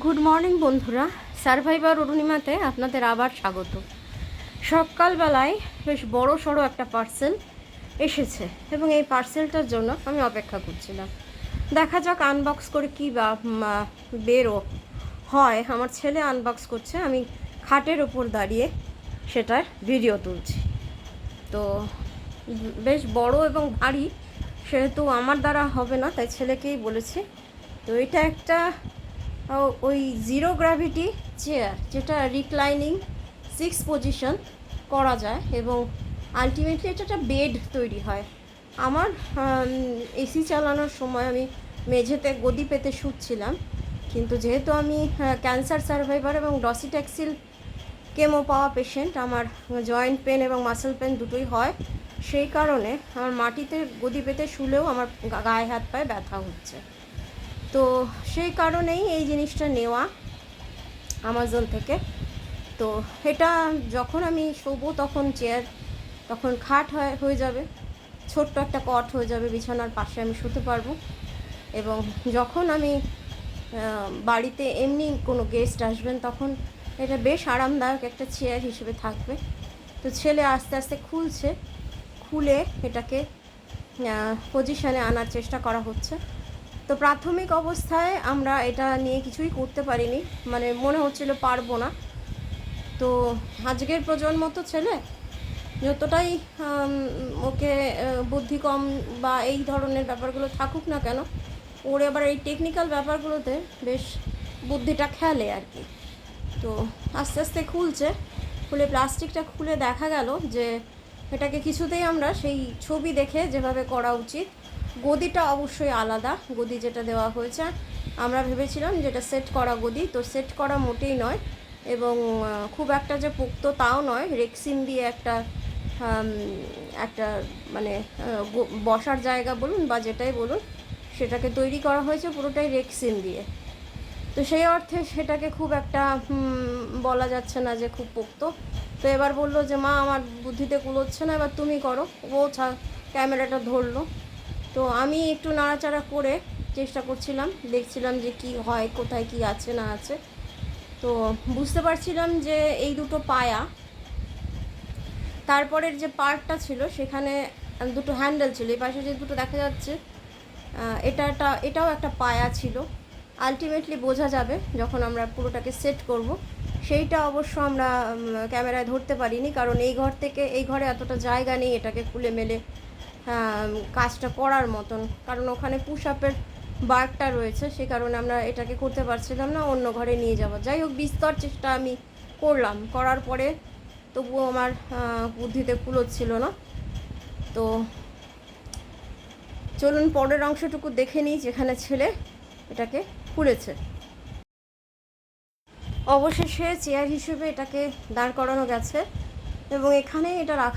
Good morning বন্ধুরা, survivor অরুণিমাতে আপনাদের আবার স্বাগত। সকালবেলায় বেশ বড় সড়ো একটা পার্সেল এসেছে এবং এই পার্সেলটার জন্য আমি অপেক্ষা করছিলাম। দেখা যাক আনবক্স করে কী বা বেরো হয়। আমার ছেলে আনবক্স করছে, আমি খাটের ওপর দাঁড়িয়ে সেটার ভিডিও তুলছি। তো বেশ বড় এবং ভারী, সেহেতু আমার দ্বারা হবে না, তাই ছেলেকেই বলেছি। তো এটা একটা ওই জিরো গ্র্যাভিটি চেয়ার, যেটা রিক্লাইনিং 6 পজিশন করা যায় এবং আলটিমেটলি এটা একটা বেড তৈরি হয়। আমার এসি চালানোর সময় আমি মেঝেতে গদি পেতে শুচ্ছিলাম, কিন্তু যেহেতু আমি ক্যান্সার সার্ভাইভার এবং ডসিট্যাক্সিল কেমো পাওয়া পেশেন্ট, আমার জয়েন্ট পেন এবং মাসেল পেন দুটোই হয়, সেই কারণে আমার মাটিতে গদি পেতে শুলেও আমার গায়ে হাত পায়ে ব্যথা হচ্ছে। তো সেই কারণেই এই জিনিসটা নেওয়া অ্যামাজন থেকে। তো এটা যখন আমি শোবো তখন চেয়ার, তখন খাট হয়ে যাবে, ছোট্ট একটা কট হয়ে যাবে, বিছানার পাশে আমি শুতে পারবো। এবং যখন আমি বাড়িতে এমনি কোনো গেস্ট আসবেন তখন এটা বেশ আরামদায়ক একটা চেয়ার হিসেবে থাকবে। তো ছেলে আস্তে আস্তে খুলে এটাকে পজিশানে আনার চেষ্টা করা হচ্ছে। তো প্রাথমিক অবস্থায় আমরা এটা নিয়ে কিছুই করতে পারিনি, মানে মনে হচ্ছিল পারবো না। তো আজকের প্রজন্ম তো ছেলে, যতটাই ওকে বুদ্ধি কম বা এই ধরনের ব্যাপারগুলো থাকুক না কেন, ওর আবার এই টেকনিক্যাল ব্যাপারগুলোতে বেশ বুদ্ধিটা খেলে আর কি। তো আস্তে আস্তে খুলে প্লাস্টিকটা খুলে দেখা গেল যে এটাকে কিছুতেই আমরা সেই ছবি দেখে যেভাবে করা উচিত, গদিটা অবশ্যই আলাদা। গদি যেটা দেওয়া হয়েছে, আমরা ভেবেছিলাম যেটা সেট করা গদি, তো সেট করা মোটেই নয়। এবং খুব একটা যে পোক্ত তাও নয়, রেক্সিন দিয়ে একটা মানে বসার জায়গা বলুন বা যেটাই বলুন, সেটাকে তৈরি করা হয়েছে পুরোটাই রেক্সিন দিয়ে। তো সেই অর্থে সেটাকে খুব একটা বলা যাচ্ছে না যে খুব পোক্ত। তো এবার বললো যে মা আমার বুদ্ধিতে কুলোচ্ছে না, এবার তুমি করো। ও ক্যামেরাটা ধরলো, তো আমি একটু নাড়াচাড়া করে চেষ্টা করছিলাম, দেখছিলাম যে কি হয়, কোথায় কি আছে না আছে। তো বুঝতে পারছিলাম যে এই দুটো পায়া, তারপরের যে পার্টটা ছিল সেখানে দুটো হ্যান্ডেল ছিল, এই পাশে যে দুটো দেখা যাচ্ছে এটাও একটা পায়া ছিল। আলটিমেটলি বোঝা যাবে যখন আমরা পুরোটাকে সেট করব। সেইটা অবশ্য আমরা ক্যামেরায় ধরতে পারিনি, কারণ এই ঘরে এতটা জায়গা নেই এটাকে খুলে মেলে কাজটা করার মতন, কারণ ওখানে পুশ আপের বারটা রয়েছে, সে কারণে আমরা এটাকে করতে পারছিলাম না, অন্য ঘরে নিয়ে যাব। যাই হোক, বিস্তর চেষ্টা আমি করার পরে তবুও আমার বুদ্ধিতে কুলোচ্ছিল না। তো চলুন পরের অংশটুকু দেখে নিই, যেখানে ছেলে এটাকে খুলেছে। অবশেষে চেয়ার হিসেবে এটাকে দাঁড় করানো গেছে এবং এখানে এটা রাখা